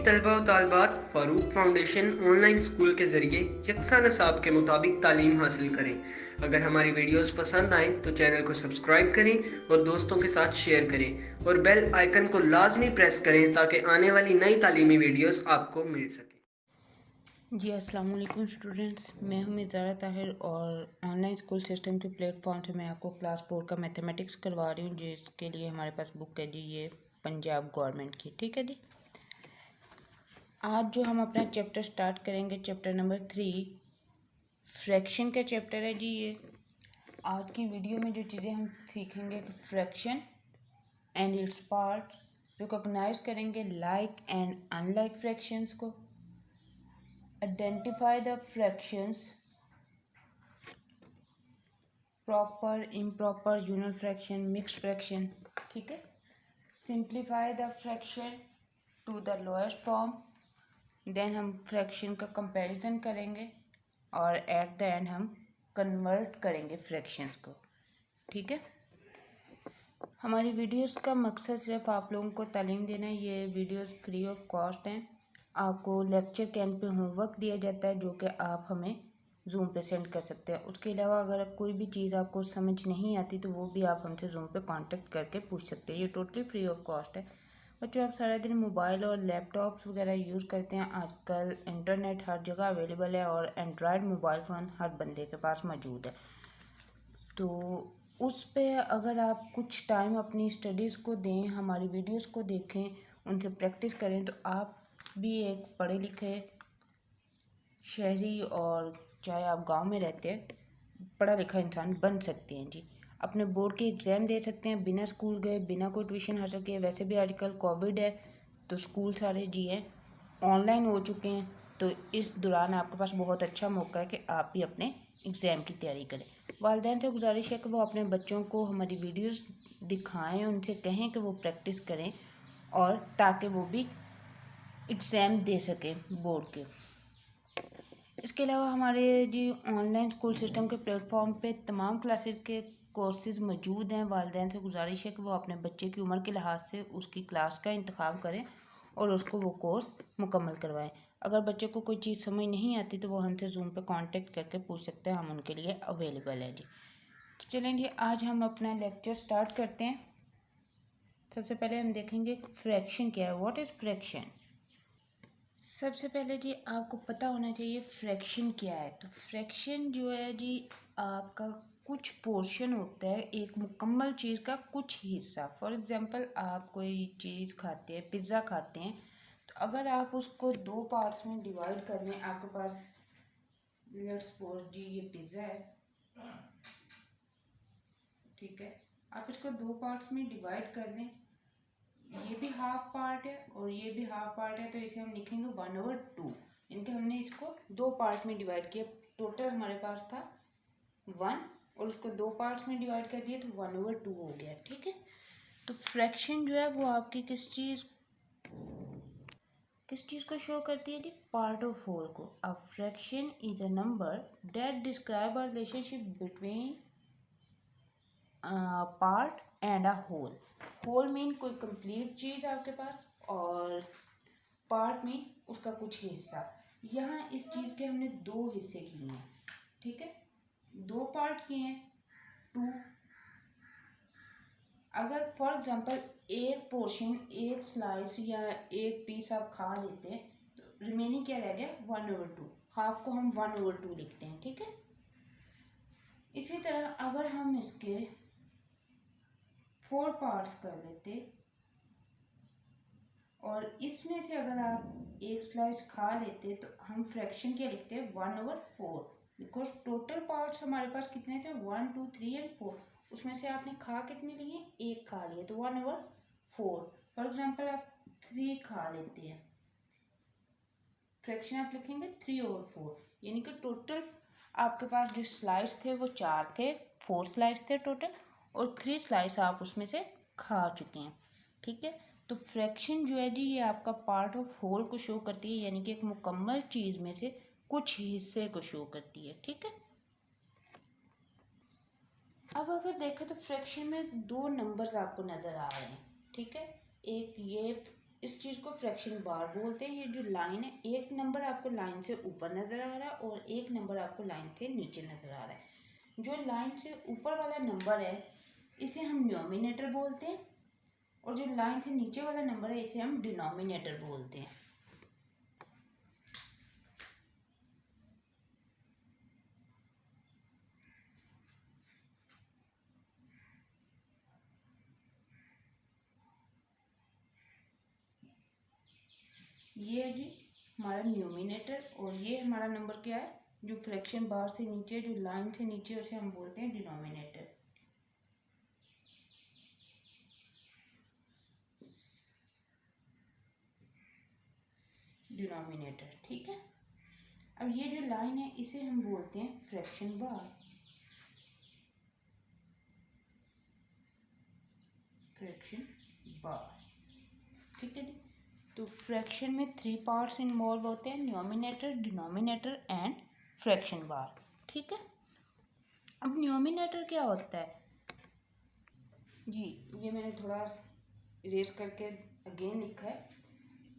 तलबा व तालिबात Farooq foundation online school के ज़रिए यकसा निसाब के मुताबिक तालीम हासिल करें। अगर हमारी वीडियोस पसंद आएँ तो चैनल को सब्सक्राइब करें और दोस्तों के साथ शेयर करें और बेल आइकन को लाजमी प्रेस करें ताकि आने वाली नई तालीमी वीडियोस आपको मिल सके। जी अस्सलाम वालेकुम स्टूडेंट्स, मैं हूं मिज़ारा ताहिर और ऑनलाइन स्कूल सिस्टम के प्लेटफॉर्म से मैं आपको क्लास 4 का मैथमेटिक्स करवा रही हूं, जिसके लिए हमारे पास बुक है जी ये पंजाब गवर्नमेंट की। ठीक है जी, आज जो हम अपना चैप्टर स्टार्ट करेंगे चैप्टर नंबर 3 फ्रैक्शन का चैप्टर है जी ये। आज की वीडियो में जो चीज़ें हम सीखेंगे fraction and its part, recognise करेंगे लाइक एंड अनलाइक फ्रैक्शंस को, identify the fractions, proper improper unit fraction, mixed fraction. ठीक है, simplify the fraction to the lowest form, then हम फ्रैक्शन का कंपैरिजन करेंगे और एट द एंड हम convert करेंगे फ्रैक्शंस को। ठीक है, हमारी वीडियोस का मकसद सिर्फ आप लोगों को तालीम देना है। ये वीडियोस फ्री ऑफ कॉस्ट हैं। आपको लेक्चर के एंड पे होमवर्क दिया जाता है जो कि आप हमें जूम पे सेंड कर सकते हैं। उसके अलावा अगर कोई भी चीज़ आपको समझ नहीं आती तो वो भी आप हमसे जूम पे कांटेक्ट करके पूछ सकते हैं। ये टोटली फ्री ऑफ कॉस्ट है। बच्चों, आप सारा दिन मोबाइल और लैपटॉप्स वगैरह यूज़ करते हैं। आजकल इंटरनेट हर जगह अवेलेबल है और एंड्रॉयड मोबाइल फ़ोन हर बंदे के पास मौजूद है। तो उस पे अगर आप कुछ टाइम अपनी स्टडीज़ को दें, हमारी वीडियोस को देखें, उनसे प्रैक्टिस करें, तो आप भी एक पढ़े लिखे शहरी और चाहे आप गांव में रहते हैं पढ़ा लिखा इंसान बन सकते हैं जी। अपने बोर्ड के एग्ज़ाम दे सकते हैं बिना स्कूल गए, बिना कोई ट्यूशन हासिल किए। वैसे भी आजकल कोविड है तो स्कूल सारे जी हैं ऑनलाइन हो चुके हैं, तो इस दौरान आपके पास बहुत अच्छा मौका है कि आप भी अपने एग्ज़ाम की तैयारी करें। वालिदैन से गुजारिश है कि वो अपने बच्चों को हमारी वीडियोस दिखाएं, उनसे कहें कि वो प्रैक्टिस करें और ताकि वो भी एग्ज़ाम दे सकें बोर्ड के। इसके अलावा हमारे जी ऑनलाइन स्कूल सिस्टम के प्लेटफॉर्म पे तमाम क्लासेस के कोर्सेज़ मौजूद हैं। वालिदैन से गुजारिश है कि वो अपने बच्चे की उम्र के लिहाज से उसकी क्लास का इंतखाब करें और उसको वो कोर्स मुकम्मल करवाएं। अगर बच्चे को कोई चीज़ समझ नहीं आती तो वो हमसे जूम पे कांटेक्ट करके पूछ सकते हैं, हम उनके लिए अवेलेबल है जी। तो चलें जी, आज हम अपना लेक्चर स्टार्ट करते हैं। सबसे पहले हम देखेंगे फ्रैक्शन क्या है, व्हाट इज़ फ्रैक्शन। सबसे पहले जी आपको पता होना चाहिए फ्रैक्शन क्या है। तो फ्रैक्शन जो है जी आपका कुछ पोर्शन होता है, एक मुकम्मल चीज़ का कुछ हिस्सा। फॉर एग्जांपल आप कोई चीज़ खाते हैं, पिज़्ज़ा खाते हैं, तो अगर आप उसको दो पार्ट्स में डिवाइड कर लें, आपके पास लेट्स सपोज जी ये पिज़्ज़ा है, ठीक है, आप इसको दो पार्ट्स में डिवाइड कर लें, ये भी हाफ पार्ट है और ये भी हाफ पार्ट है, तो इसे हम लिखेंगे 1/2। इनके हमने इसको दो पार्ट में डिवाइड किया, टोटल हमारे पास था 1 और उसको दो पार्ट्स में डिवाइड कर दिया तो 1/2 हो गया। ठीक है, तो फ्रैक्शन जो है वो आपकी किस चीज़ को शो करती है जी, पार्ट ऑफ होल को। A fraction is a number that describe a relationship between part and a whole. Whole mean कोई कंप्लीट चीज़ आपके पास और पार्ट में उसका कुछ हिस्सा। यहाँ इस चीज़ के हमने दो हिस्से किए हैं, ठीक है, दो पार्ट किए हैं, 2। अगर फॉर एग्जांपल एक पोर्शन, एक स्लाइस या एक पीस आप खा लेते हैं तो रिमेनिंग क्या रह गया, 1/2। हाफ को हम 1/2 लिखते हैं। ठीक है, इसी तरह अगर हम इसके 4 पार्ट्स कर लेते और इसमें से अगर आप एक स्लाइस खा लेते तो हम फ्रैक्शन क्या लिखते हैं, 1/4, बिकॉज टोटल पार्ट्स हमारे पास कितने थे, 1 2 3 एंड 4। उसमें से आपने खा कितने लिए, एक खा लिए, तो 1/4। फॉर एग्जाम्पल आप 3 खा लेते हैं, फ्रैक्शन आप लिखेंगे 3/4, यानी कि टोटल आपके पास जो स्लाइस थे वो 4 थे, 4 स्लाइस थे टोटल और 3 स्लाइस आप उसमें से खा चुके हैं। ठीक है, तो फ्रैक्शन जो है जी ये आपका पार्ट ऑफ होल को शो करती है, यानी कि एक मुकम्मल चीज़ में से कुछ हिस्से को शो करती है। ठीक है, अब अगर देखें तो फ्रैक्शन में दो नंबर्स आपको नज़र आ रहे हैं। ठीक है, एक ये इस चीज़ को फ्रैक्शन बार बोलते हैं। ये जो लाइन है, एक नंबर आपको लाइन से ऊपर नज़र आ रहा है और एक नंबर आपको लाइन से नीचे नज़र आ रहा है। जो लाइन से ऊपर वाला नंबर है इसे हम न्यूमिनेटर बोलते हैं और जो लाइन से नीचे वाला नंबर है इसे हम डिनोमिनेटर बोलते हैं। ये है जी हमारा न्यूमिनेटर और ये हमारा नंबर क्या है जो फ्रैक्शन बार से नीचे, जो लाइन से नीचे, उसे हम बोलते हैं डिनोमिनेटर। डिनोमिनेटर, ठीक है। अब ये जो लाइन है इसे हम बोलते हैं फ्रैक्शन बार। फ्रैक्शन बार, ठीक है जी। तो फ्रैक्शन में 3 पार्ट्स इन्वॉल्व होते हैं, न्यूमिनेटर, डिनोमिनेटर एंड फ्रैक्शन बार, ठीक है। अब न्यूमिनेटर क्या होता है जी, ये मैंने थोड़ा इरेज करके अगेन लिखा है।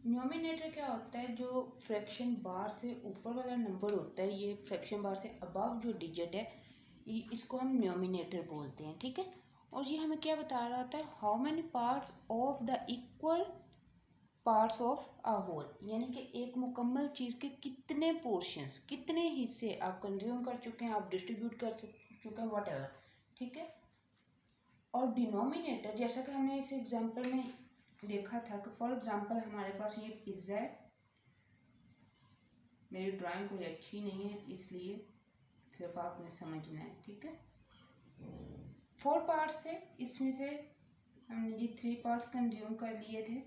न्यूमिनेटर क्या होता है, जो फ्रैक्शन बार से ऊपर वाला नंबर होता है, ये फ्रैक्शन बार से अबव जो डिजिट है इसको हम न्यूमिनेटर बोलते हैं, ठीक है। और ये हमें क्या बता रहा होता है, how many parts of the equal parts of a whole, यानी कि एक मुकम्मल चीज़ के कितने पोर्शंस, कितने हिस्से आप कंज्यूम कर चुके हैं, आप डिस्ट्रीब्यूट कर चुके हैं, वट एवर, ठीक है। और डिनोमिनेटर, जैसा कि हमने इस एग्जांपल में देखा था कि फॉर एग्जांपल हमारे पास ये पिज़्ज़ा है, मेरी ड्राइंग कोई अच्छी नहीं है इसलिए सिर्फ आपने समझना है, ठीक है। 4 पार्ट्स थे, इसमें से हमने ये 3 पार्ट्स कंज्यूम कर लिए थे।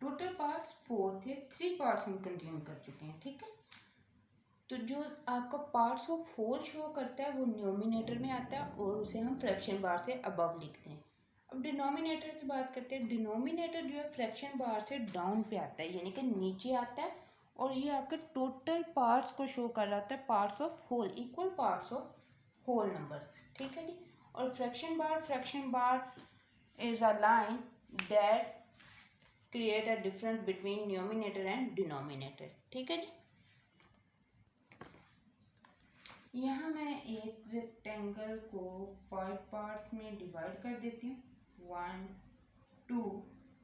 टोटल पार्ट्स 4 थे, 3 पार्ट्स हम कंज्यूम कर चुके हैं, ठीक है। तो जो आपका पार्ट्स ऑफ होल शो करता है वो न्यूमिनेटर में आता है और उसे हम फ्रैक्शन बार से अबव लिखते हैं। अब डिनोमिनेटर की बात करते हैं। डिनोमिनेटर जो है फ्रैक्शन बार से डाउन पे आता है, यानी कि नीचे आता है और ये आपके टोटल पार्ट्स को शो कर रहा होता है, parts of whole, equal parts of whole numbers, ठीक है जी। और fraction bar is a line that create a difference between numerator and denominator, ठीक है जी। यहाँ मैं एक रेक्टेंगल को 5 पार्ट्स में डिवाइड कर देती हूँ, 1 2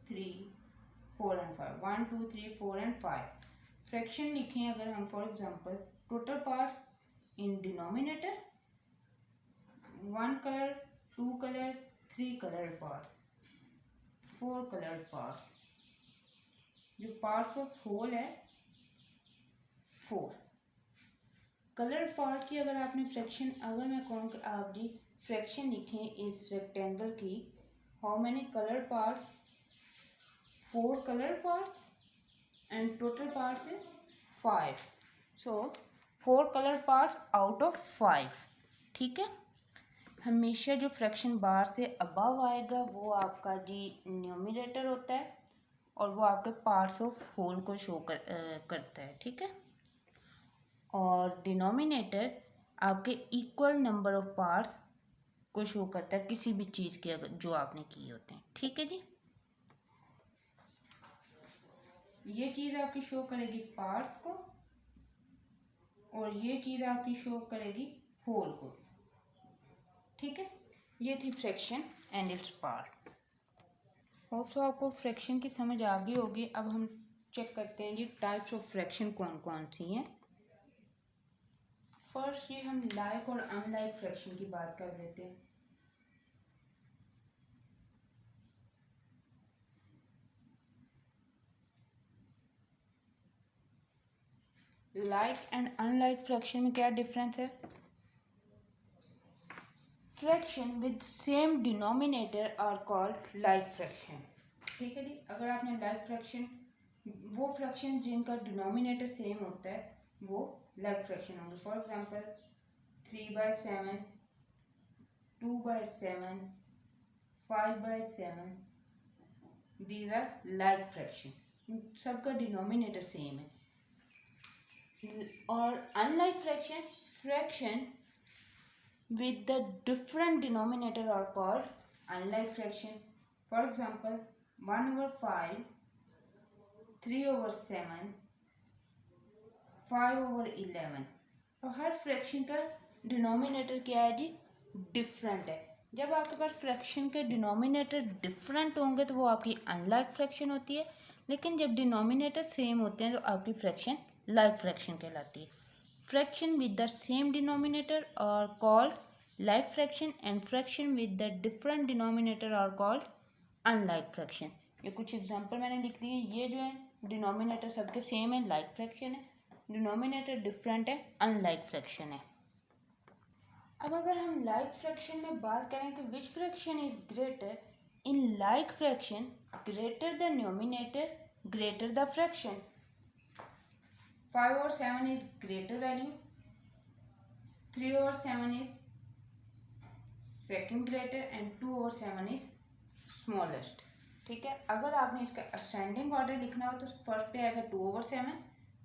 3 4 एंड 5, 1 2 3 4 एंड 5। फ्रैक्शन लिखें अगर हम, for example total parts in denominator 1 colour, 2 colour, 3 colour parts, 4 colour parts. जो पार्ट्स ऑफ होल है 4। कलर पार्ट की अगर आपने फ्रैक्शन, अगर मैं कहूँ कि आप जी फ्रैक्शन लिखें इस रेक्टेंगल की, how many colour parts, 4 colour parts and total parts is 5, so 4 colour parts out of 5, ठीक है। हमेशा जो फ्रैक्शन बार से अबव आएगा वो आपका जी न्यूमिनेटर होता है और वो आपके पार्ट्स ऑफ होल को शो करता है, ठीक है। और डिनोमिनेटर आपके इक्वल नंबर ऑफ पार्ट्स को शो करता है किसी भी चीज़ के अगर जो आपने किए होते हैं, ठीक है जी। ये चीज़ आपकी शो करेगी पार्ट्स को और ये चीज़ आपकी शो करेगी होल को, ठीक है। ये थी fraction and its part. Hope so आपको फ्रैक्शन की समझ आ गई होगी। अब हम चेक करते हैं जी टाइप्स ऑफ फ्रैक्शन कौन कौन सी हैं। फर्स्ट ये हम लाइक और अनलाइक फ्रैक्शन की बात कर लेते हैं। लाइक एंड अनलाइक फ्रैक्शन में क्या डिफरेंस है? Fraction with same denominator are called like fraction, ठीक है जी। अगर आपने लाइक फ्रैक्शन, वो फ्रैक्शन जिनका डिनोमिनेटर सेम होता है वो लाइक फ्रैक्शन होंगे। For example 3/7, 2/7, 5/7, these are like fraction, सबका डिनोमिनेटर सेम है। और unlike fraction, fraction with the different denominator are called unlike fraction. For example 1/5, 3/7, 5/11। और हर फ्रैक्शन का डिनोमिनेटर क्या है जी? डिफरेंट है। जब आपके पास फ्रैक्शन के डिनोमिनेटर डिफरेंट होंगे तो वो आपकी अनलाइक फ्रैक्शन होती है, लेकिन जब डिनोमिनेटर सेम होते हैं तो आपकी फ्रैक्शन लाइक फ्रैक्शन कहलाती है। Fraction with the same denominator are called like fraction and fraction with the different denominator are called unlike fraction. ये कुछ एग्जांपल मैंने लिख दिए। ये जो है डिनोमिनेटर सबके सेम है, लाइक फ्रैक्शन है। डिनोमिनेटर डिफरेंट है, अनलाइक फ्रैक्शन है। अब अगर हम लाइक फ्रैक्शन में बात करें कि विच fraction is greater in like fraction, greater the numerator greater the fraction. 5/7 is greater value, 3/7 is second greater and 2/7 is smallest। ठीक है, अगर आपने इसका असेंडिंग ऑर्डर लिखना हो तो फर्स्ट पे आएगा 2/7,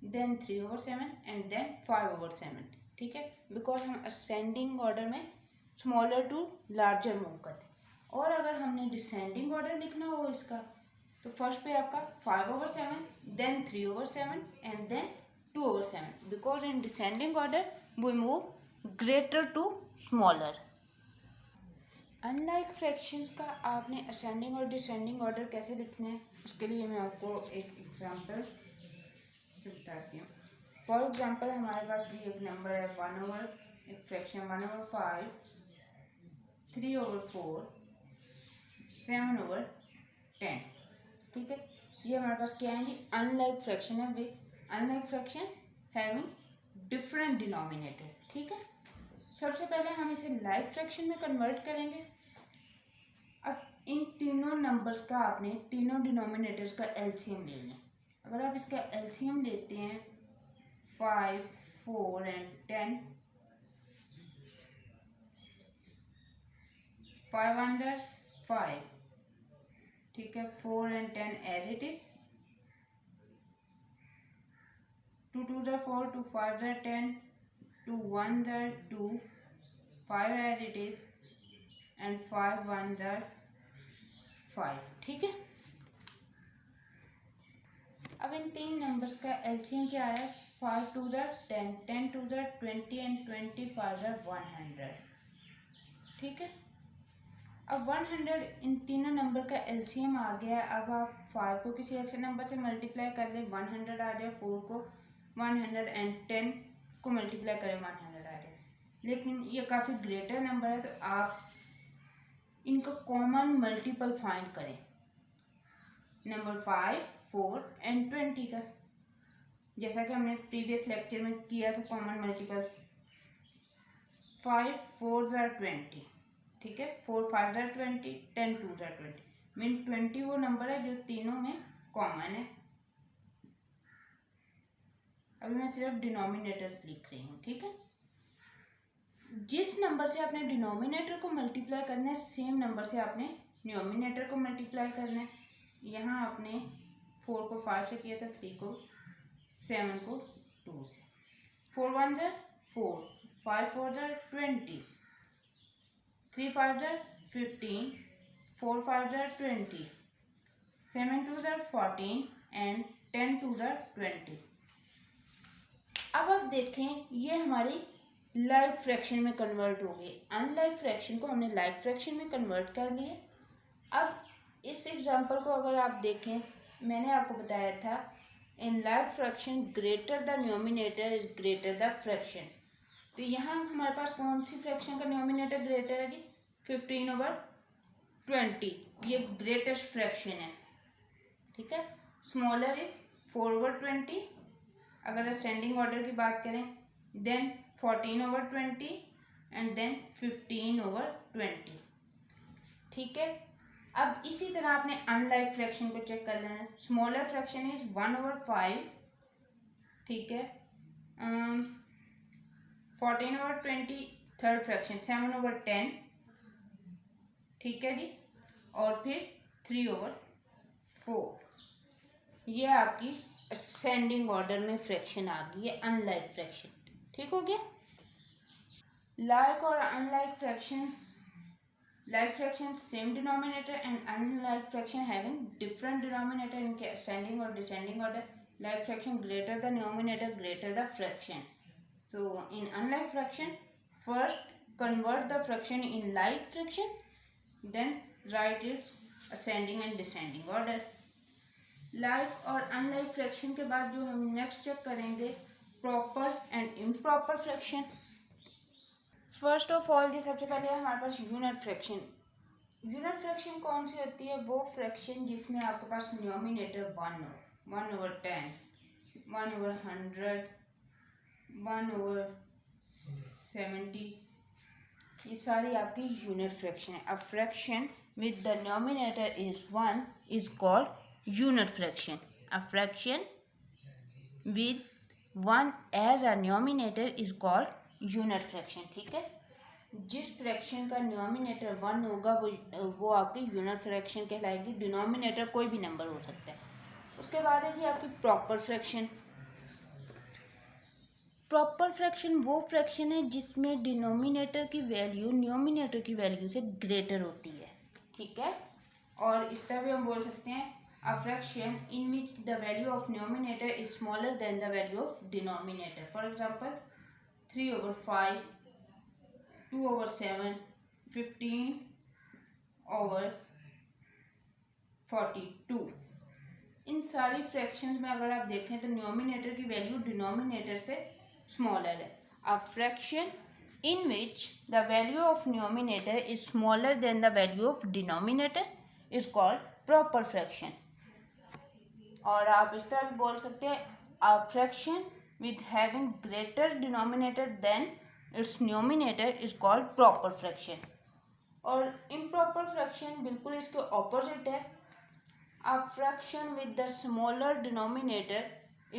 देन 3/7 एंड देन 5/7। ठीक है, बिकॉज हम असेंडिंग ऑर्डर में स्मॉलर टू लार्जर मूव करते हैं। और अगर हमने डिसेंडिंग ऑर्डर लिखना हो इसका तो फर्स्ट पे आपका 5/7, then 3/7 and then 2/7, because in descending order we move greater to smaller। Unlike fractions का आपने असेंडिंग और डिसेंडिंग ऑर्डर कैसे लिखना है, उसके लिए मैं आपको एक एग्जांपल बताती हूँ। फॉर एग्जांपल हमारे पास ये एक नंबर है 1/, एक फ्रैक्शन 1/5, 3/4, 7/10। ठीक है, ये हमारे पास क्या है जी? अनलाइक फ्रैक्शन है with unlike fraction having different denominator. ठीक है, सबसे पहले हम इसे लाइक फ्रैक्शन में कन्वर्ट करेंगे। अब इन तीनों नंबर्स का आपने तीनों डिनोमिनेटर्स का एलसीएम ले लें। अगर आप इसका एलसीएम लेते हैं 5, 4 एंड 10, 5/5। ठीक है, 4 and 10 as it is, 2 2s are 4, 2 5s are 10, 2 1s are 2, 5 as it is and 5 1s are 5। ठीक है, अब इन तीन नंबर्स का एलसीएम क्या आ रहा है? 5 2s are 10, 10 2s are 20 and 20 5s are 100। ठीक है, अब 100 इन तीनों नंबर का एलसीएम आ गया है। अब आप 5 को किसी ऐसे नंबर से मल्टीप्लाई कर दें, 100 आ जाए। 4 को 100 एंड 10 को मल्टीप्लाई करें, 100 आ जाए। लेकिन ये काफ़ी ग्रेटर नंबर है, तो आप इनका कॉमन मल्टीपल फाइंड करें, नंबर 5, 4 एंड 20 का, जैसा कि हमने प्रीवियस लेक्चर में किया था कॉमन मल्टीपल। 5 4s are 20। ठीक है, 4 5s are 20, 10 2s are 20, mean 20 वो नंबर है जो तीनों में कॉमन है। अभी मैं सिर्फ डिनोमिनेटर्स लिख रही हूँ। ठीक है, जिस नंबर से आपने डिनोमिनेटर को मल्टीप्लाई करना है, सेम नंबर से आपने न्यूमिनेटर को मल्टीप्लाई करना है। यहाँ आपने 4 को 5 से किया था, 3 को 7 को 2 से। 4 1s are 4, 5 4s are 20, 3 5s are 15, 4 5s are 20, 7 2s are 14 and 10 2s are 20। अब आप देखें, ये हमारी लाइक फ्रैक्शन में कन्वर्ट हो गई। अनलाइक फ्रैक्शन को हमने लाइक फ्रैक्शन में कन्वर्ट कर लिए। अब इस एग्जांपल को अगर आप देखें, मैंने आपको बताया था in like fraction greater the numerator is greater the fraction. तो यहाँ हमारे पास कौन सी फ्रैक्शन का न्यूमिनेटर ग्रेटर है जी? 15/20, ये ग्रेटेस्ट फ्रैक्शन है। ठीक है, स्मॉलर इज 4/20। अगर असेंडिंग ऑर्डर की बात करें, देन 14/20 एंड देन 15/20। ठीक है, अब इसी तरह आपने अनलाइक फ्रैक्शन को चेक कर लेना है। Smaller fraction is 1/5। ठीक है, 14/20 थर्ड फ्रैक्शन 7/10। ठीक है जी, और फिर 3/4। ये आपकी असेंडिंग ऑर्डर में फ्रैक्शन आ गई है, अनलाइक फ्रैक्शन। ठीक हो गया। लाइक और unlike fractions like fraction same denominator and unlike fraction having different denominator in ascending or descending order. Like fraction greater the numerator, greater the fraction. So in unlike fraction, first convert the fraction in like fraction, then write its ascending and descending order. like और unlike fraction के बाद जो हम next check करेंगे proper and improper fraction. First of all जी सबसे पहले हमारे पास यूनिट फ्रैक्शन. यूनिट फ्रैक्शन कौन सी होती है? वो फ्रैक्शन जिसमें आपके पास डिनोमिनेटर 1 हो, 1/10, 1/100, 1/70, ये सारी आपकी यूनिट फ्रैक्शन है. A fraction with the denominator is 1 is called unit fraction. A fraction with 1 as a denominator is called unit fraction. ठीक है, जिस फ्रैक्शन का डिनोमिनेटर 1 होगा वो आपकी यूनिट फ्रैक्शन कहलाएगी. डिनोमिनेटर कोई भी नंबर हो सकता है. उसके बाद है कि आपकी प्रॉपर फ्रैक्शन. प्रॉपर फ्रैक्शन वो फ्रैक्शन है जिसमें डिनोमिनेटर की वैल्यू न्यूमिनेटर की वैल्यू से ग्रेटर होती है. ठीक है, और इस तरह भी हम बोल सकते हैं a fraction in which the value of numerator is smaller than the value of denominator. For example, 3/5, 2/7, 15/42. इन सारी फ्रैक्शंस में अगर आप देखें तो न्यूमिनेटर की वैल्यू डिनोमिनेटर से स्मॉलर है. A fraction in which the value of numerator is smaller than the value of denominator is called proper fraction. और आप इस तरह भी बोल सकते हैं a fraction with having greater denominator than its numerator is called proper fraction. और improper fraction बिल्कुल इसके opposite है. a fraction with the smaller denominator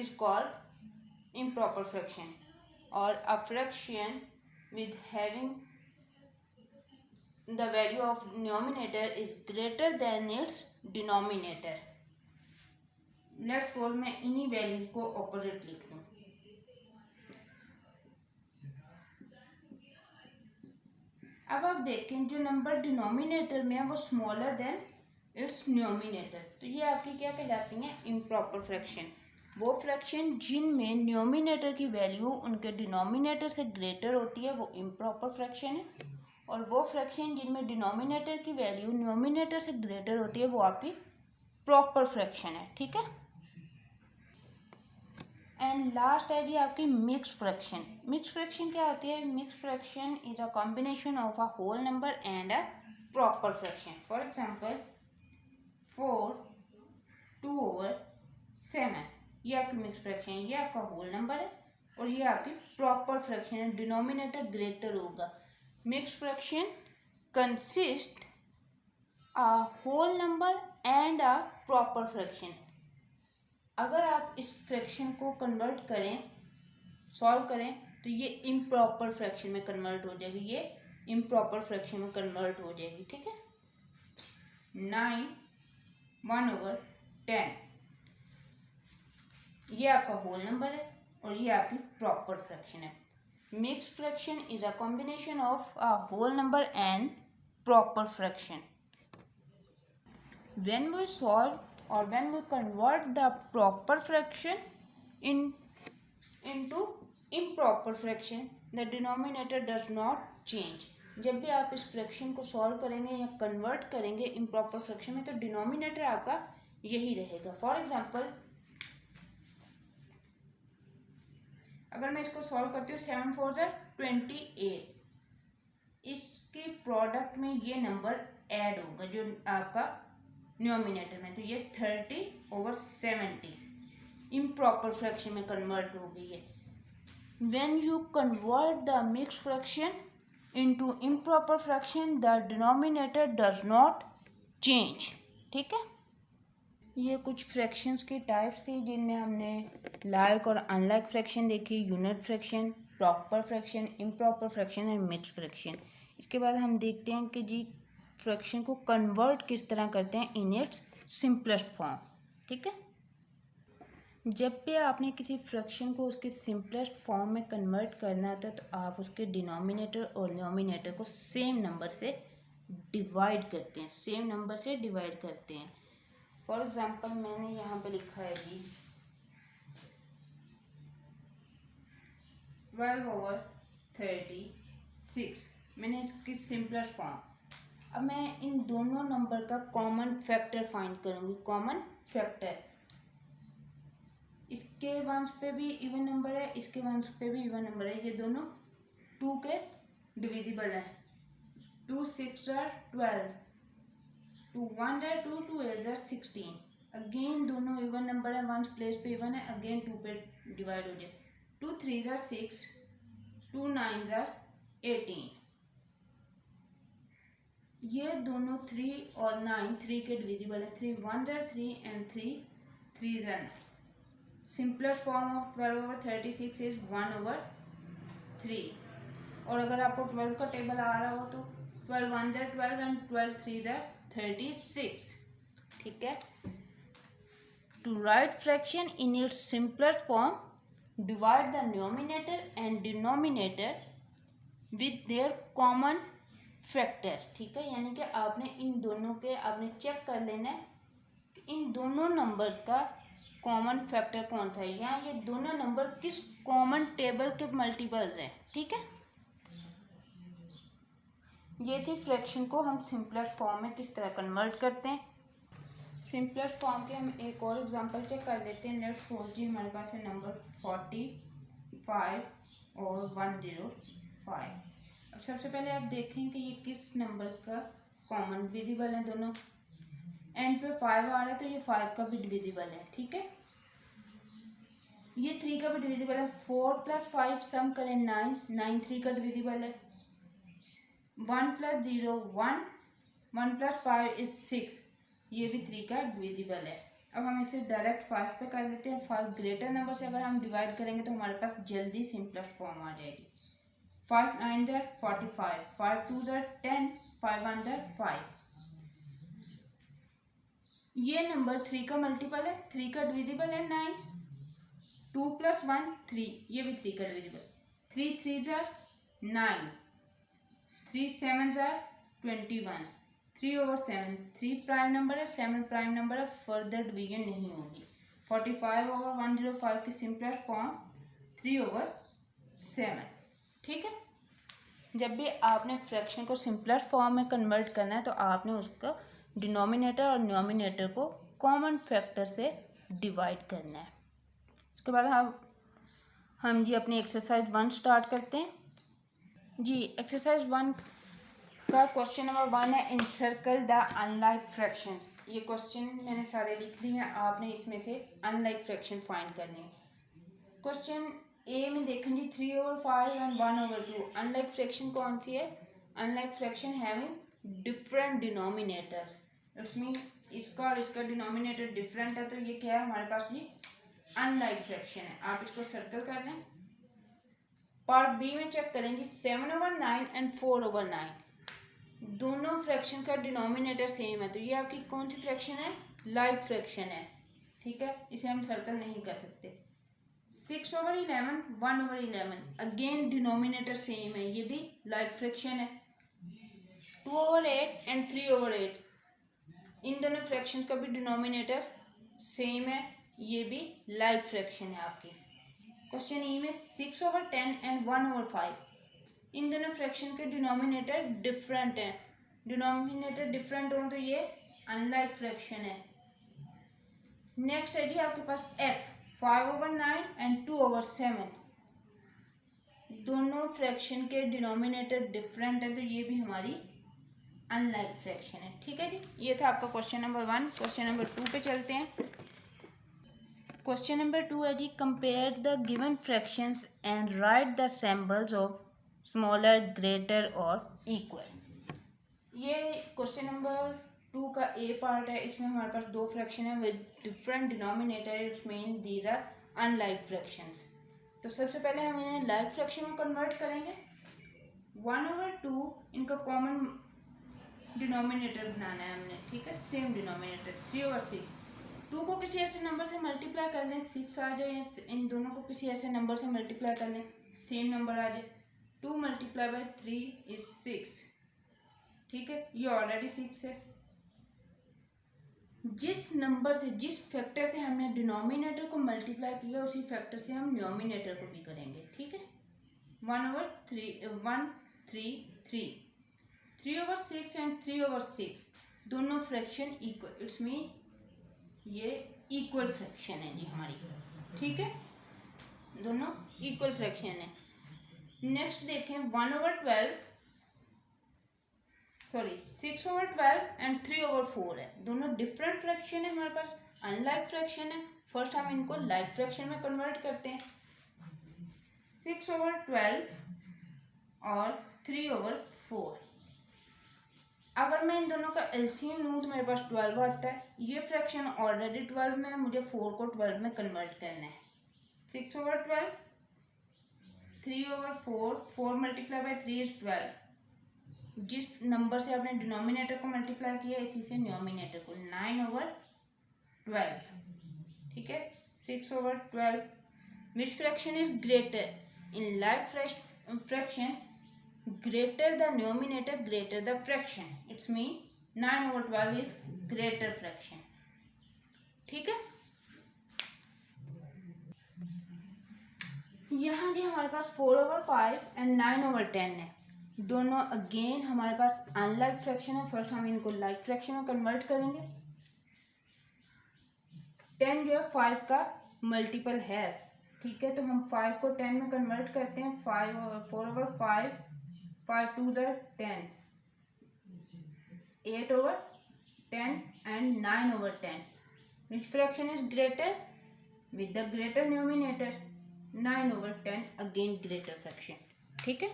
is called improper fraction. और a fraction with having the value of numerator is greater than its denominator. Let's suppose मैं इन्हीं values को opposite लिख दूं. अब आप देखें जो नंबर डिनोमिनेटर में है वो स्मॉलर देन इट्स न्यूमिनेटर, तो ये आपकी क्या कहलाती हैं? Improper fraction. वो फ्रैक्शन जिनमें न्यूमिनेटर की वैल्यू उनके डिनोमिनेटर से ग्रेटर होती है वो इम्प्रॉपर फ्रैक्शन है. और वो फ्रैक्शन जिनमें डिनोमिनेटर की वैल्यू न्यूमिनेटर से ग्रेटर होती है वो आपकी प्रॉपर फ्रैक्शन है. ठीक है, एंड लास्ट है जी आपकी मिक्स फ्रैक्शन. मिक्स फ्रैक्शन क्या होती है? Mix fraction is a combination of a whole number and a proper fraction. For example 4, 2/7, ये आपकी मिक्स फ्रैक्शन है. ये आपका होल नंबर है और ये आपकी प्रॉपर फ्रैक्शन है. डिनोमिनेटर ग्रेटर होगा. Mix fraction consist a whole number and a proper fraction. अगर आप इस फ्रैक्शन को कन्वर्ट करें, सॉल्व करें, तो ये इम्प्रॉपर फ्रैक्शन में कन्वर्ट हो जाएगी. ये इम्प्रॉपर फ्रैक्शन में कन्वर्ट हो जाएगी. ठीक है, 9 1/10, ये आपका होल नंबर है और ये आपकी प्रॉपर फ्रैक्शन है. Mix fraction is a combination of a whole number and proper fraction. When we solve or when we convert the proper fraction into improper fraction, the denominator does not change. जब भी आप इस fraction को solve करेंगे या convert करेंगे improper fraction में तो डिनोमिनेटर आपका यही रहेगा. फॉर एग्जांपल अगर मैं इसको सॉल्व करती हूँ 7 4 28, इसके प्रोडक्ट में ये नंबर ऐड होगा जो आपका न्यूमिनेटर में, तो ये 30/70 इम्प्रॉपर फ्रैक्शन में कन्वर्ट हो गई है. When you convert the mix fraction into improper fraction the denominator does not change. ठीक है, ये कुछ फ्रैक्शंस की टाइप्स थी जिनमें हमने लाइक और अनलाइक फ्रैक्शन देखी, unit fraction, proper fraction, improper fraction and mix fraction. इसके बाद हम देखते हैं कि जी फ्रैक्शन को कन्वर्ट किस तरह करते हैं इन इट्स सिंपलेस्ट फॉर्म. ठीक है, जब भी आपने किसी फ्रैक्शन को उसके सिंपलेस्ट फॉर्म में कन्वर्ट करना होता है तो आप उसके डिनोमिनेटर और न्यूमिनेटर को सेम नंबर से डिवाइड करते हैं, सेम नंबर से डिवाइड करते हैं। फॉर एग्जांपल मैंने यहाँ पे लिखा है जी 12/36, मैंने इसकी सिंपलेस्ट फॉर्म। अब मैं इन दोनों नंबर का कॉमन फैक्टर फाइंड करूँगी। कॉमन फैक्टर, इसके वंश पे भी इवन नंबर है, इसके वंश पे भी इवन नंबर है, ये दोनों 2 के डिविजिबल है। 2 6 12, 2 1 2, 2 8 16। अगेन दोनों इवन नंबर है, वंस प्लेस पे इवन है, अगेन 2 पे डिवाइड हो जाए। 2 3 6, 2 9 18। ये दोनों 3 और 9 3 के डिविजिबल है। 3 1 3 and 3 3 9। Simplest form of 12/36 is 1/3। और अगर आपको 12 का टेबल आ रहा हो तो 12 1 12 एंड 12 3 36। ठीक है। To write fraction in its simplest form, divide the numerator and denominator with their common factor. ठीक है, यानी कि आपने इन दोनों के आपने चेक कर लेना है कि इन दोनों नंबर्स का कॉमन फैक्टर कौन सा है, या ये दोनों नंबर किस कॉमन टेबल के मल्टीपल्स हैं। ठीक है, ये थी फ्रैक्शन को हम सिंपलेस्ट फॉर्म में किस तरह कन्वर्ट करते हैं। सिंपलेस्ट फॉर्म के हम एक और एग्जांपल चेक कर लेते हैं। लेट्स सपोज जी हमारे पास है नंबर 45 और 105। अब सबसे पहले आप देखें कि ये किस नंबर का कॉमन डिविजिबल है। दोनों एंड पे 5 आ रहा है तो ये 5 का भी डिविजिबल है। ठीक है, ये 3 का भी डिविजिबल है। 4 + 5 सम करें 9, 9 3 का डिविजिबल है। 1 + 0 1, 1 + 5 इज 6, ये भी 3 का डिविजिबल है। अब हम इसे डायरेक्ट 5 पे कर देते हैं। 5 ग्रेटर नंबर से अगर हम डिवाइड करेंगे तो हमारे पास जल्दी सिंपलेस्ट फॉर्म आ जाएगी। 5 9 45, 5 2 10, 5 1 5। ये नंबर 3 का मल्टीपल है, 3 का डिविजिबल है 9। 2 + 1 3, ये भी 3 का डिविजिबल। 3 3 9, 3 7 21, 3/7। 3 प्राइम नंबर है, 7 प्राइम नंबर है, फर्दर डिवीजन नहीं होगी। 45/105 की सिंपलेस्ट फॉर्म 3/7। ठीक है, जब भी आपने फ्रैक्शन को सिंपलेस्ट फॉर्म में कन्वर्ट करना है तो आपने उसका डिनोमिनेटर और न्यूमरेटर को कॉमन फैक्टर से डिवाइड करना है। इसके बाद हम जी अपनी एक्सरसाइज 1 स्टार्ट करते हैं। जी एक्सरसाइज 1 का क्वेश्चन नंबर 1 है इनसर्कल द अनलाइक फ्रैक्शंस। ये क्वेश्चन मैंने सारे लिख दिए हैं, आपने इसमें से अनलाइक फ्रैक्शन फाइंड करने हैं। क्वेश्चन ए में देखें जी 3/5 एंड 1/2। अनलाइक फ्रैक्शन कौन सी है? Unlike fraction having different denominators. It's mean इसका और इसका डिनोमिनेटर डिफरेंट है, तो ये क्या है हमारे पास जी अनलाइक फ्रैक्शन है। आप इसको सर्कल कर लें। पार्ट बी में चेक करेंगे 7/9 एंड 4/9। दोनों फ्रैक्शन का डिनोमिनेटर सेम है, तो ये आपकी कौन सी फ्रैक्शन है? लाइक फ्रैक्शन है। ठीक है, इसे हम सर्कल नहीं कर सकते। 6/11 1/11, अगेन डिनोमिनेटर सेम है, ये भी लाइक फ्रैक्शन है। 2/8 एंड 3/8, इन दोनों फ्रैक्शन का भी डिनोमिनेटर सेम है, ये भी लाइक फ्रैक्शन है आपकी। क्वेश्चन ई में 6/10 एंड 1/5, इन दोनों फ्रैक्शन के डिनोमिनेटर डिफरेंट हैं। डिनोमिनेटर डिफरेंट हो तो ये अनलाइक फ्रैक्शन है। नेक्स्ट है जी आपके पास एफ 5/9 एंड 2/7, दोनों फ्रैक्शन के डिनोमिनेटर डिफरेंट है, तो ये भी हमारी अनलाइक फ्रैक्शन है। ठीक है जी, ये था आपका क्वेश्चन नंबर 1। क्वेश्चन नंबर 2 पे चलते हैं। क्वेश्चन नंबर 2 है जी compare the given fractions and write the symbols of smaller, greater और इक्वल। ये क्वेश्चन नंबर 2 का ए पार्ट है। इसमें हमारे पास दो फ्रैक्शन है with different denominator, it's mean these are unlike fractions. तो सबसे पहले हम इन्हें लाइक फ्रैक्शन में कन्वर्ट करेंगे। 1/2 इनका कॉमन डिनोमिनेटर बनाना है हमने। ठीक है, सेम डिनोमिनेटर। 3/6, 2 को किसी ऐसे नंबर से मल्टीप्लाई कर लें, 6 आ जाए। इन दोनों को किसी ऐसे नंबर से मल्टीप्लाई कर लें, सेम नंबर आ जाए। 2 × 3 इज 6। ठीक है, ये ऑलरेडी 6 है। जिस नंबर से, जिस फैक्टर से हमने डिनोमिनेटर को मल्टीप्लाई किया उसी फैक्टर से हम न्यूमिनेटर को भी करेंगे। ठीक है, 3/6 एंड 3/6 दोनों फ्रैक्शन इक्वल, इट्स मीन ये इक्वल फ्रैक्शन है जी हमारी। ठीक है, दोनों इक्वल फ्रैक्शन है। नेक्स्ट देखें 6/12 एंड 3/4 है, दोनों डिफरेंट फ्रैक्शन है हमारे पास, अनलाइक फ्रैक्शन है। फर्स्ट हम इनको लाइक फ्रैक्शन में कन्वर्ट करते हैं। 6/12 और 3/4, अगर मैं इन दोनों का एलसीएम लूँ तो मेरे पास 12 आता है। ये फ्रैक्शन ऑलरेडी 12 में है, मुझे 4 को 12 में कन्वर्ट करना है। 6/12, 3/4, 4 मल्टीप्लाई बाई 3 इज 12। जिस नंबर से आपने डिनोमिनेटर को मल्टीप्लाई किया इसी से न्यूमिनेटर को, 9/12। ठीक है, 6/12 विच fraction is greater in like fraction, greater the numerator greater the fraction, it's mean 9/12 is greater fraction। ठीक है, यहाँ जी हमारे पास 4/5 एंड 9/10 है, दोनों अगेन हमारे पास अनलाइक फ्रैक्शन है। फर्स्ट हम इनको लाइक फ्रैक्शन में कन्वर्ट करेंगे। 10 जो है 5 का मल्टीपल है। ठीक है, तो हम 5 को 10 में कन्वर्ट करते हैं। 4/5, 5 2 10, 8/10 and 9/10, which fraction is greater with the greater numerator, 9/10 again greater fraction। ठीक है,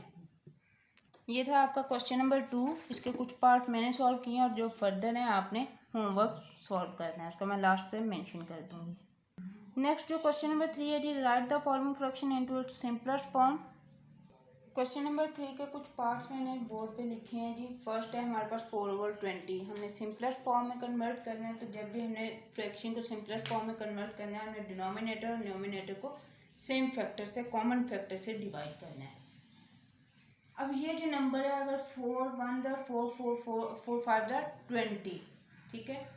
ये था आपका क्वेश्चन नंबर 2। इसके कुछ पार्ट मैंने सॉल्व किए और जो फर्दर है आपने होमवर्क सॉल्व करना है, उसका मैं लास्ट पे मेंशन कर दूंगी। नेक्स्ट जो क्वेश्चन नंबर 3 है जी, write the following fraction into its simplest form. Question number 3 के कुछ पार्ट्स मैंने बोर्ड पे लिखे हैं जी। फर्स्ट है हमारे पास 4/20, हमने सिंपलेस्ट फॉर्म में कन्वर्ट करना है। तो जब भी हमने फ्रैक्शन को सिंपलेस्ट फॉर्म में कन्वर्ट करना है, हमने डिनोमिनेटर और न्यूमिनेटर को सेम फैक्टर से, कॉमन फैक्टर से डिवाइड करना है। अब ये जो नंबर है, अगर 4 1 4 4 4 5 20, ठीक है,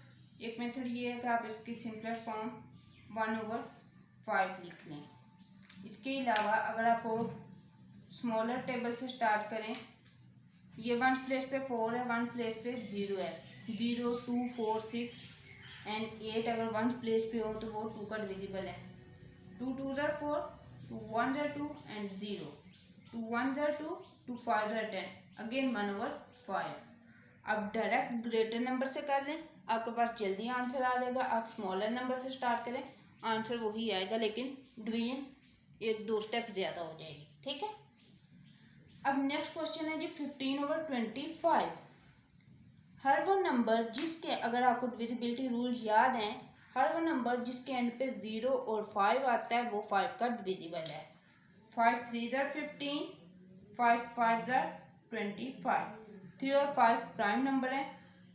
एक मेथड ये है कि आप इसकी सिंपलेस्ट फॉर्म 1/5 लिख लें। इसके अलावा अगर आपको स्मॉलर टेबल से स्टार्ट करें, ये 1 प्लेस पे 4 है, 1 प्लेस पे 0 है, 0 2 4 6 एंड 8 अगर 1 प्लेस पे हो तो वो 2 का डिविजिबल है। 2 2 4, 2 1 2 एंड 0, 2 1 2, 2 5 10, अगेन 1/5। अब डायरेक्ट ग्रेटर नंबर से कर लें, आपके पास जल्दी आंसर आ जाएगा। आप स्मॉलर नंबर से स्टार्ट करें, आंसर वही आएगा, लेकिन डिवीजन 1-2 स्टेप ज़्यादा हो जाएगी। ठीक है, अब नेक्स्ट क्वेश्चन है जी 15/25। हर वो नंबर जिसके, अगर आपको डिविजिबिलिटी रूल याद है, हर वो नंबर जिसके एंड पे 0 और 5 आता है वो 5 का डिविजिबल है। 5 3 15, 5 5 25, 3 और 5 प्राइम नंबर है,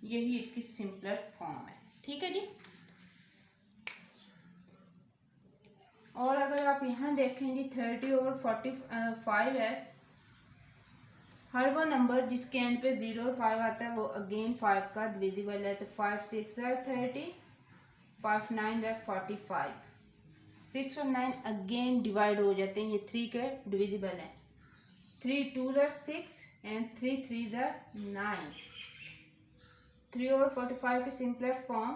यही इसकी सिंपलेस्ट फॉर्म है। ठीक है जी, और अगर आप यहाँ देखेंगे 30/45 है, हर वो नंबर जिसके एंड पे 0 और 5 आता है वो अगेन 5 का डिविजिबल है। तो 5 6 30, 5 9 45, 6 और 9 अगेन डिवाइड हो जाते हैं, ये 3 के डिविजिबल है। 3 2 6 एंड 3 3 9। 3/45 की सिंपलेस्ट फॉर्म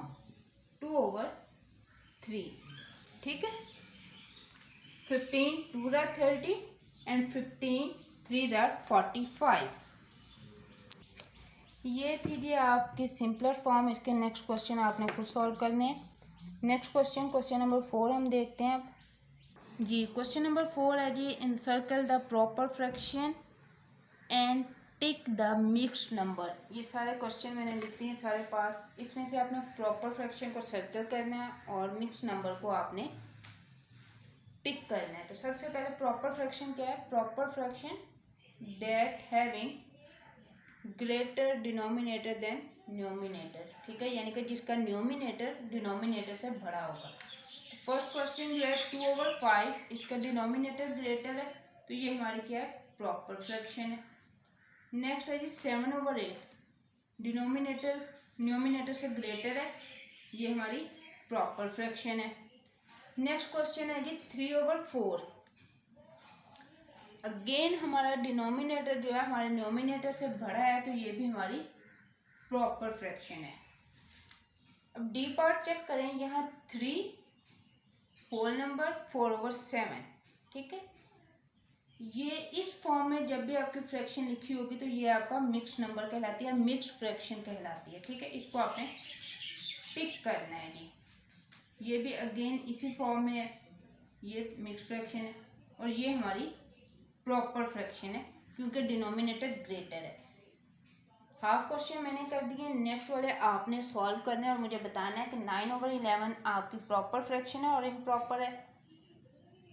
2/3। ठीक है, 15 2 30 एंड 15 3 45। ये थी जी आपकी सिंपलर फॉर्म। इसके नेक्स्ट क्वेश्चन आपने खुद सॉल्व करने हैं। नेक्स्ट क्वेश्चन नंबर 4 हम देखते हैं जी। क्वेश्चन नंबर 4 है जी, encircle the proper fraction and tick the mixed number. ये सारे क्वेश्चन मैंने लिख दिए, सारे पार्ट्स। इसमें से आपने प्रॉपर फ्रैक्शन को सर्कल करना है और मिक्स्ड नंबर को आपने टिक करना है। तो सबसे पहले प्रॉपर फ्रैक्शन क्या है? Proper fraction that having greater denominator then numerator. ठीक है, यानी कि जिसका न्यूमिनेटर डिनोमिनेटर से बड़ा होगा। फर्स्ट क्वेश्चन जो है 2/5, इसका डिनोमिनेटर ग्रेटर है, तो ये हमारी क्या है? प्रॉपर फ्रैक्शन है। नेक्स्ट है जी 7/8, डिनोमिनेटर न्यूमिनेटर से ग्रेटर है, ये हमारी प्रॉपर फ्रैक्शन है। नेक्स्ट क्वेश्चन है जी 3/4। अगेन हमारा डिनोमिनेटर जो है हमारे न्यूमिनेटर से बड़ा है, तो ये भी हमारी प्रॉपर फ्रैक्शन है। अब डी पार्ट चेक करें, यहाँ 3 होल नंबर 4/7, ठीक है। ये इस फॉर्म में जब भी आपकी फ्रैक्शन लिखी होगी तो ये आपका मिक्स नंबर कहलाती है, मिक्स फ्रैक्शन कहलाती है, ठीक है। इसको आपने टिक करना है जी। ये भी अगेन इसी फॉर्म में है, ये मिक्स फ्रैक्शन है और ये हमारी प्रॉपर फ्रैक्शन है क्योंकि डिनोमिनेटर ग्रेटर है। हाफ क्वेश्चन मैंने कर दिए, नेक्स्ट वाले आपने सॉल्व करने और मुझे बताना है कि 9/11 आपकी प्रॉपर फ्रैक्शन है और इम्प्रॉपर है।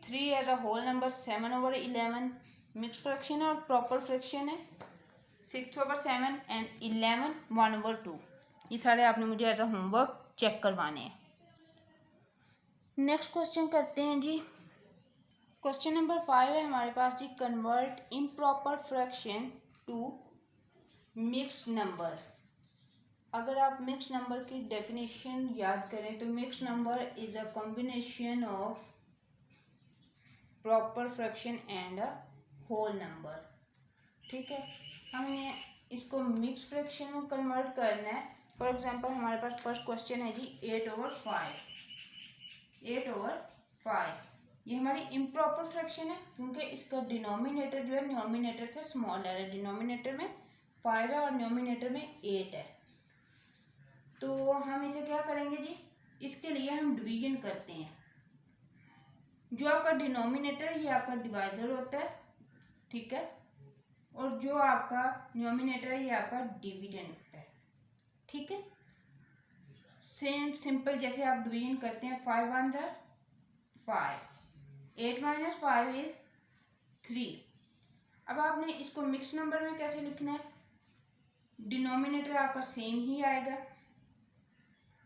3 as a whole number 7/11 mix fraction है और प्रॉपर फ्रैक्शन है। 6/7 एंड 11 1/2। ये सारे आपने मुझे एज अ होमवर्क चेक करवाने हैं। नेक्स्ट क्वेश्चन करते हैं जी। क्वेश्चन नंबर 5 है हमारे पास जी, convert improper fraction to mixed number. अगर आप मिक्स नंबर की डेफिनेशन याद करें तो mix number is a combination of proper fraction and a whole number, ठीक है। हमें इसको मिक्स फ्रैक्शन में कन्वर्ट करना है। फॉर एग्जांपल हमारे पास फर्स्ट क्वेश्चन है जी 8/5। 8/5 ये हमारी इम्प्रॉपर फ्रैक्शन है क्योंकि इसका डिनोमिनेटर जो है न्यूमिनेटर से स्मॉलर है। डिनोमिनेटर में 5 है और न्यूमिनेटर में 8 है। तो हम इसे क्या करेंगे जी, इसके लिए हम डिवीजन करते हैं। जो आपका डिनोमिनेटर है ये आपका डिवाइजर होता है, ठीक है, और जो आपका न्यूमिनेटर है ये आपका डिविडेंड होता है, ठीक है। सेम सिंपल जैसे आप डिवीजन करते हैं, 5 1 5, 8 - 5 इज 3। अब आपने इसको मिक्स नंबर में कैसे लिखना है, डिनोमिनेटर आपका सेम ही आएगा,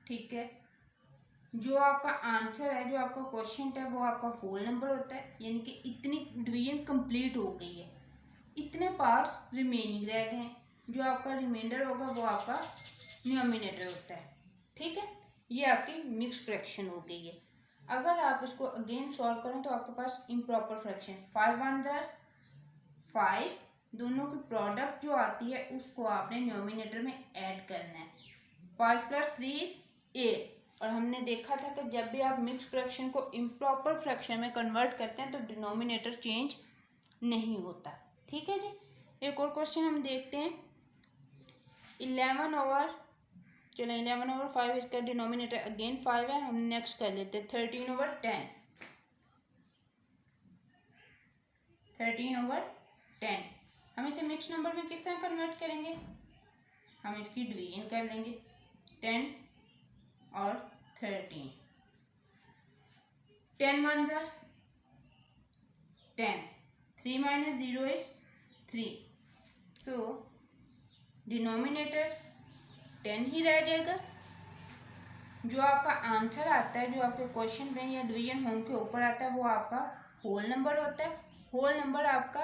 ठीक है। जो आपका आंसर है, जो आपका क्वेश्चन है, वो आपका होल नंबर होता है, यानी कि इतनी डिवीजन कंप्लीट हो गई है, इतने पार्ट्स रिमेनिंग रह गए हैं। जो आपका रिमाइंडर होगा वो आपका न्यूमिनेटर होता है, ठीक है। ये आपकी मिक्स फ्रैक्शन हो गई है। अगर आप इसको अगेन सॉल्व करें तो आपके पास इम्प्रॉपर फ्रैक्शन 5 1 5, दोनों की प्रोडक्ट जो आती है उसको आपने न्यूमिनेटर में ऐड करना है। 5 + 3 इज 8। और हमने देखा था कि जब भी आप मिक्स फ्रैक्शन को इम्प्रॉपर फ्रैक्शन में कन्वर्ट करते हैं तो डिनोमिनेटर चेंज नहीं होता, ठीक है जी। एक और क्वेश्चन हम देखते हैं, 11/5 इसका डिनोमिनेटर अगेन 5 है। हम नेक्स्ट कर लेते हैं 13/10। 13/10 हम इसे मिक्स नंबर में किस तरह कन्वर्ट करेंगे, हम इसकी डिवीजन कर लेंगे, 10 और 13। 10 1 10, 3 - 0 इज 3। सो डिनोमिनेटर 10 ही रह जाएगा। जो आपका आंसर आता है, जो आपके क्वेश्चन में या डिवीजन होम के ऊपर आता है, वो आपका होल नंबर होता है। होल नंबर आपका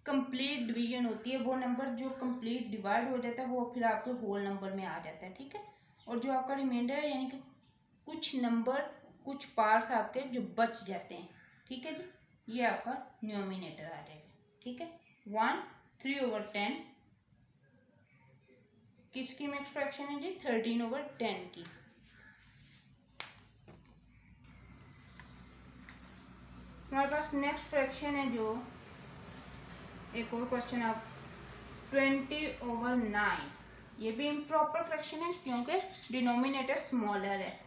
कंप्लीट डिवीजन होती है, वो नंबर जो कंप्लीट डिवाइड हो जाता है वो फिर आपके होल नंबर में आ जाता है, ठीक है। और जो आपका रिमाइंडर है यानी कि कुछ नंबर, कुछ पार्ट्स आपके जो बच जाते हैं, ठीक है जी, ये आपका न्यूमिनेटर आ जाएगा, ठीक है। 1 3/10 किसकी मिक्स फ्रैक्शन है जी, 13/10 की। हमारे पास नेक्स्ट फ्रैक्शन है जो एक और क्वेश्चन आप 20/9। ये भी इम्प्रॉपर फ्रैक्शन है क्योंकि डिनोमिनेटर स्मॉलर है।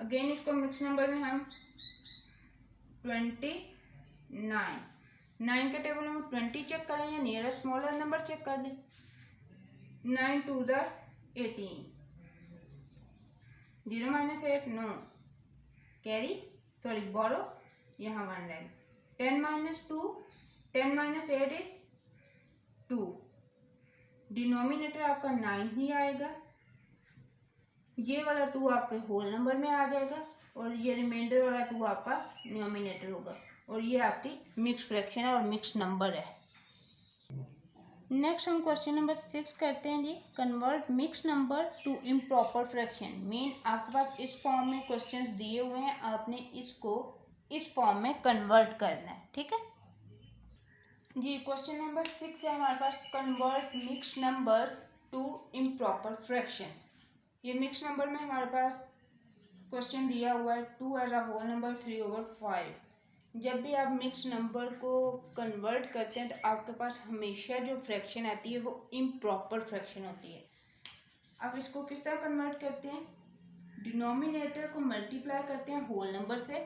अगेन इसको मिक्स नंबर में हम 29 9 के टेबल में 20 चेक करें या नियरेस्ट स्मॉलर नंबर चेक कर दें। 9 2 18, 0 - 8 नो कैरी, सॉरी बोरो, यहाँ 1 रह। 10 - 2, 10 - 8 इज 2। डिनोमिनेटर आपका 9 ही आएगा, ये वाला 2 आपके होल नंबर में आ जाएगा और ये रिमाइंडर वाला 2 आपका न्यूमिनेटर होगा। और ये आपकी मिक्स फ्रैक्शन है और मिक्स नंबर है। नेक्स्ट हम क्वेश्चन नंबर 6 करते हैं जी। Convert mix number to improper fraction. Mean आपके पास इस फॉर्म में क्वेश्चंस दिए हुए हैं, आपने इसको इस फॉर्म में कन्वर्ट करना है, ठीक है जी। क्वेश्चन नंबर 6 है हमारे पास, convert mix numbers to improper fractions. ये मिक्स नंबर में हमारे पास क्वेश्चन दिया हुआ है 2 एज अ होल नंबर 3/5। जब भी आप मिक्स नंबर को कन्वर्ट करते हैं तो आपके पास हमेशा जो फ्रैक्शन आती है वो इम्प्रॉपर फ्रैक्शन होती है। अब इसको किस तरह कन्वर्ट करते हैं, डिनोमिनेटर को मल्टीप्लाई करते हैं होल नंबर से,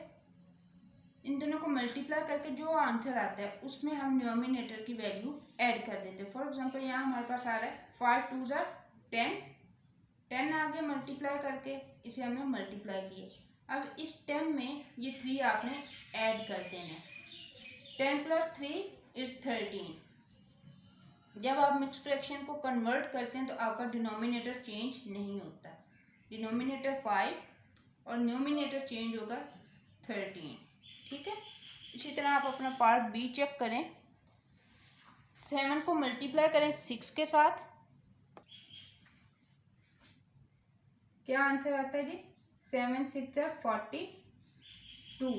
इन दोनों को मल्टीप्लाई करके जो आंसर आता है उसमें हम डिनोमिनेटर की वैल्यू ऐड कर देते हैं। फॉर एग्जांपल यहाँ हमारे पास आ रहा है 5 2 10, 10 आगे मल्टीप्लाई करके इसे हमने मल्टीप्लाई किए। अब इस 10 में ये 3 आपने ऐड कर देना है, 10 + 3 = 13। जब आप मिक्स फ्रैक्शन को कन्वर्ट करते हैं तो आपका डिनोमिनेटर चेंज नहीं होता, डिनोमिनेटर 5 और न्यूमिनेटर चेंज होगा 13, ठीक है। इसी तरह आप अपना पार्ट बी चेक करें, 7 को मल्टीप्लाई करें 6 के साथ, क्या आंसर आता है जी, 7 6 = 42।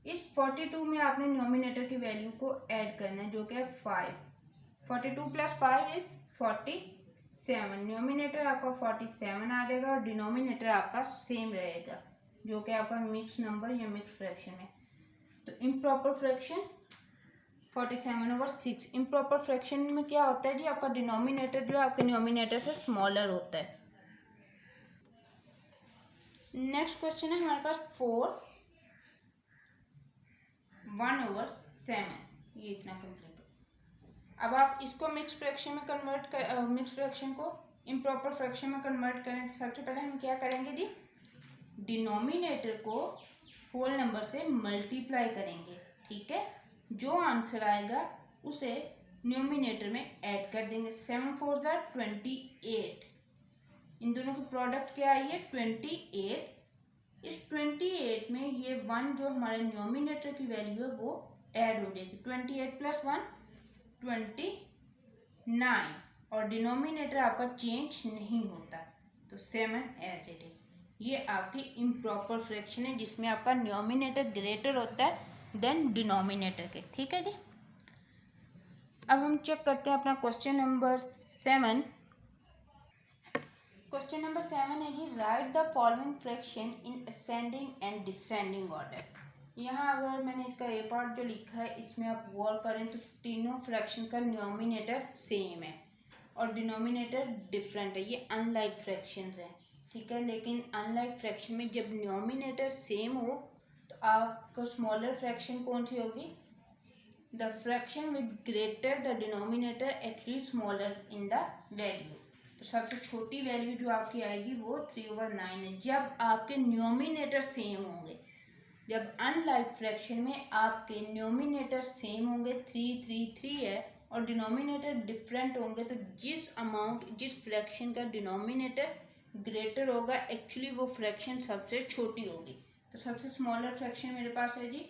इस 42 में आपने न्यूमिनेटर की वैल्यू को ऐड करना है जो कि है 5। 42 + 5 = 47। न्यूमिनेटर आपका 47 आ जाएगा और डिनोमिनेटर आपका सेम रहेगा जो कि आपका मिक्स नंबर या मिक्स फ्रैक्शन है। तो इम्प्रॉपर फ्रैक्शन 47/6। इम्प्रॉपर फ्रैक्शन में क्या होता है जी, आपका डिनोमिनेटर जो है आपके न्यूमिनेटर से स्मॉलर होता है। नेक्स्ट क्वेश्चन है हमारे पास 4 1/7। ये इतना कंप्लीट हो। अब आप इसको मिक्स फ्रैक्शन में कन्वर्ट कर, मिक्स फ्रैक्शन को इम्प्रॉपर फ्रैक्शन में कन्वर्ट करें तो सबसे पहले हम क्या करेंगे जी, डिनोमिनेटर को होल नंबर से मल्टीप्लाई करेंगे, ठीक है। जो आंसर आएगा उसे न्यूमिनेटर में ऐड कर देंगे। 7 4 = 28। इन दोनों की प्रोडक्ट क्या आई है 28। इस 28 में ये 1 जो हमारे न्यूमिनेटर की वैल्यू है वो ऐड हो जाएगी। 28 + 1 29 और डिनोमिनेटर आपका चेंज नहीं होता, तो 7 एज इट इज। ये आपकी इम्प्रॉपर फ्रैक्शन है जिसमें आपका न्यूमिनेटर ग्रेटर होता है देन डिनोमिनेटर के, ठीक है जी। अब हम चेक करते हैं अपना क्वेश्चन नंबर 7। क्वेश्चन नंबर 7 है जी, write the following fraction in ascending and descending order. यहाँ अगर मैंने इसका ए पार्ट जो लिखा है इसमें आप गौर करें तो तीनों फ्रैक्शन का न्यूमिनेटर सेम है और डिनोमिनेटर डिफरेंट है। ये अनलाइक फ्रैक्शंस हैं, ठीक है। लेकिन अनलाइक फ्रैक्शन में जब न्यूमिनेटर सेम हो तो आपको स्मॉलर फ्रैक्शन कौन सी होगी, the fraction with greater the denominator actually smaller in the value. तो सबसे छोटी वैल्यू जो आपकी आएगी वो 3/9 है जब आपके न्यूमिनेटर सेम होंगे। जब अनलाइक फ्रैक्शन में आपके न्यूमिनेटर सेम होंगे 3 3 3 है और डिनोमिनेटर डिफरेंट होंगे तो जिस फ्रैक्शन का डिनोमिनेटर ग्रेटर होगा एक्चुअली वो फ्रैक्शन सबसे छोटी होगी। तो सबसे स्मॉलर फ्रैक्शन मेरे पास है जी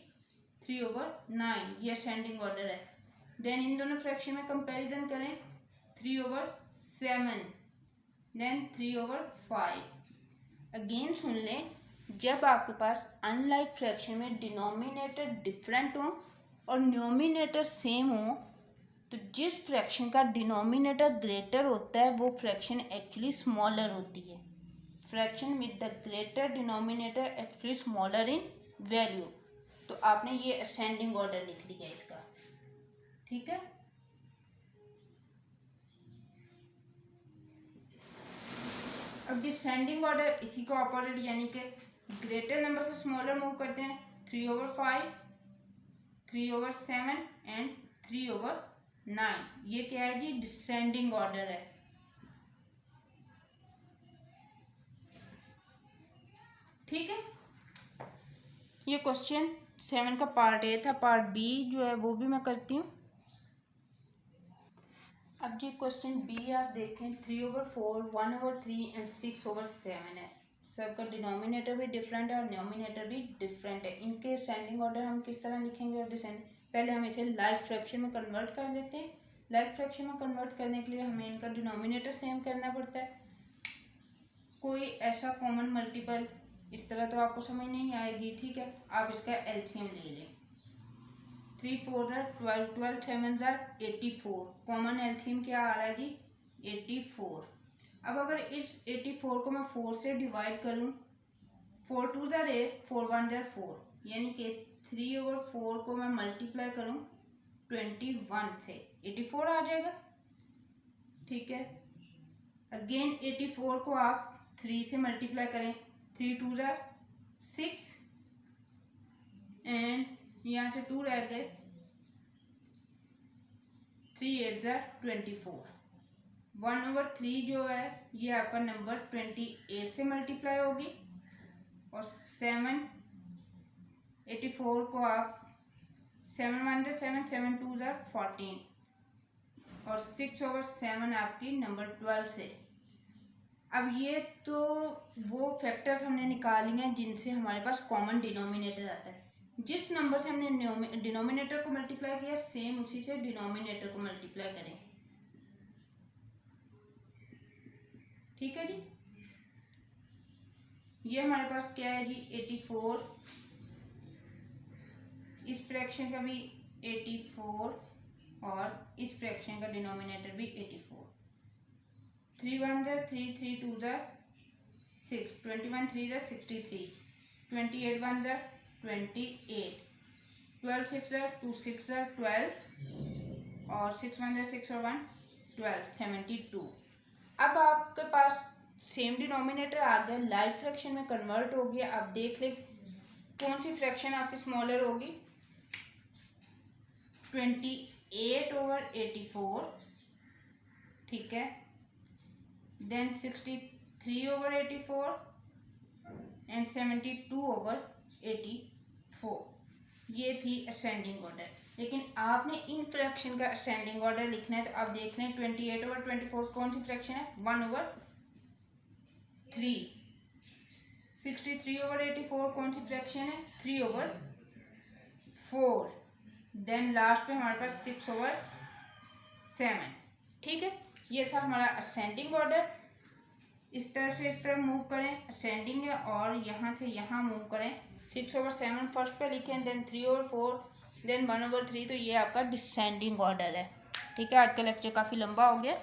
3/9, ये असेंडिंग ऑर्डर है। देन इन दोनों फ्रैक्शन में कंपैरिजन करें 3/7 देन 3/5। अगेन सुन लें, जब आपके पास अनलाइक फ्रैक्शन में डिनोमिनेटर डिफरेंट हो और न्यूमिनेटर सेम हो तो जिस फ्रैक्शन का डिनोमिनेटर ग्रेटर होता है वो फ्रैक्शन एक्चुअली स्मॉलर होती है। Fraction with the greater denominator actually smaller in value. तो आपने ये असेंडिंग ऑर्डर लिख दिया इसका, ठीक है। अब डिसेंडिंग ऑर्डर इसी को ऑपोजिट यानी कि ग्रेटर नंबर से स्मॉलर मूव करते हैं। 3/5 3/7 एंड 3/9। ये क्या है जी, डिसेंडिंग ऑर्डर है, ठीक है। ये क्वेश्चन 7 का पार्ट ए था। पार्ट बी जो है वो भी मैं करती हूँ। अब जी क्वेश्चन बी आप देखें 3/4 1/3 एंड 6/7 है। सबका डिनोमिनेटर भी डिफरेंट है और न्यूमिनेटर भी डिफरेंट है। इनके असेंडिंग ऑर्डर हम किस तरह लिखेंगे और डिसेंडिंग, पहले हम इसे लाइक फ्रैक्शन में कन्वर्ट कर लेते हैं लाइक फ्रैक्शन में कन्वर्ट करने के लिए हमें इनका डिनोमिनेटर सेम करना पड़ता है। कोई ऐसा कॉमन मल्टीपल इस तरह तो आपको समझ नहीं आएगी, ठीक है। आप इसका एलसीएम ले लें। 3 4 12, 12 7 84। कॉमन एलसीएम क्या आ रहा है जी? 84। अब अगर इस 84 को मैं 4 से डिवाइड करूं, 4 2 8, 4 1 4, यानी कि 3/4 को मैं मल्टीप्लाई करूं 21 से, 84 आ जाएगा, ठीक है। अगेन 84 को आप 3 से मल्टीप्लाई करें, 3 2 6 एंड यहाँ से 2 रह गए, 3 8 24। 1/3 जो है ये आपका नंबर 28 से मल्टीप्लाई होगी, और 7 84 को आप 7 1 7 7 2 14, और 6/7 आपकी नंबर 12 से। अब ये तो वो फैक्टर्स हमने निकाल लिए हैं जिनसे हमारे पास कॉमन डिनोमिनेटर आता है। जिस नंबर से हमने डिनोमिनेटर को मल्टीप्लाई किया, सेम उसी से डिनोमिनेटर को मल्टीप्लाई करें, ठीक है जी। ये हमारे पास क्या है जी? 84। इस फ्रैक्शन का भी 84 और इस फ्रैक्शन का डिनोमिनेटर भी 84। 3 1 3 3 2 6, 21 3 63, 28 1 28, 12 6 2 6 12, और 6 1 6 और 1 12, 72। अब आपके पास सेम डिनोमिनेटर आ गया, लाइक फ्रैक्शन में कन्वर्ट हो गया। अब देख ले कौन सी फ्रैक्शन आपकी स्मॉलर होगी। 28/84, ठीक है। Then 63/84 and 72/84। ये थी असेंडिंग ऑर्डर। लेकिन आपने इन फ्रैक्शन का असेंडिंग ऑर्डर लिखना है, तो आप देख लें 28/24 कौन सी फ्रैक्शन है? 1/3। 63/84 कौन सी फ्रैक्शन है? 3/4। देन लास्ट पे हमारे पास 6/7, ठीक है। ये था हमारा असेंडिंग ऑर्डर। इस तरह से इस तरह मूव करें, असेंडिंग है, और यहाँ से यहाँ मूव करें। 6/7 फर्स्ट पे लिखें, देन 3/4, देन 1/3। तो ये आपका डिसेंडिंग ऑर्डर है, ठीक है। आज का लेक्चर काफ़ी लंबा हो गया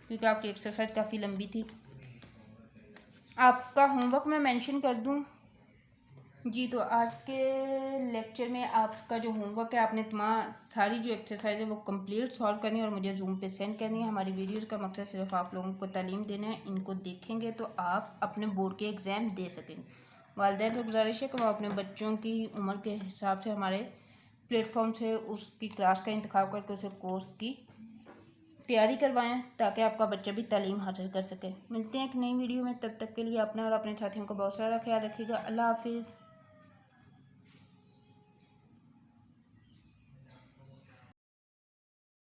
क्योंकि आपकी एक्सरसाइज काफ़ी लंबी थी। आपका होमवर्क मैं मेंशन कर दूं जी। तो आज के लेक्चर में आपका जो होमवर्क है, आपने तमाम सारी जो एक्सरसाइज है वो कंप्लीट सॉल्व करनी है और मुझे जूम पे सेंड करनी है। हमारी वीडियोस का मकसद सिर्फ आप लोगों को तालीम देना है। इनको देखेंगे तो आप अपने बोर्ड के एग्ज़ाम दे सकेंगे। वालिदैन से गुजारिश है कि वो अपने बच्चों की उम्र के हिसाब से हमारे प्लेटफॉर्म से उसकी क्लास का इंतखाब करके उसे कोर्स की तैयारी करवाएं, ताकि आपका बच्चा भी तालीम हासिल कर सके। मिलते हैं एक नई वीडियो में, तब तक के लिए अपना और अपने साथियों का बहुत सारा ख्याल रखिएगा। अल्लाह हाफिज़।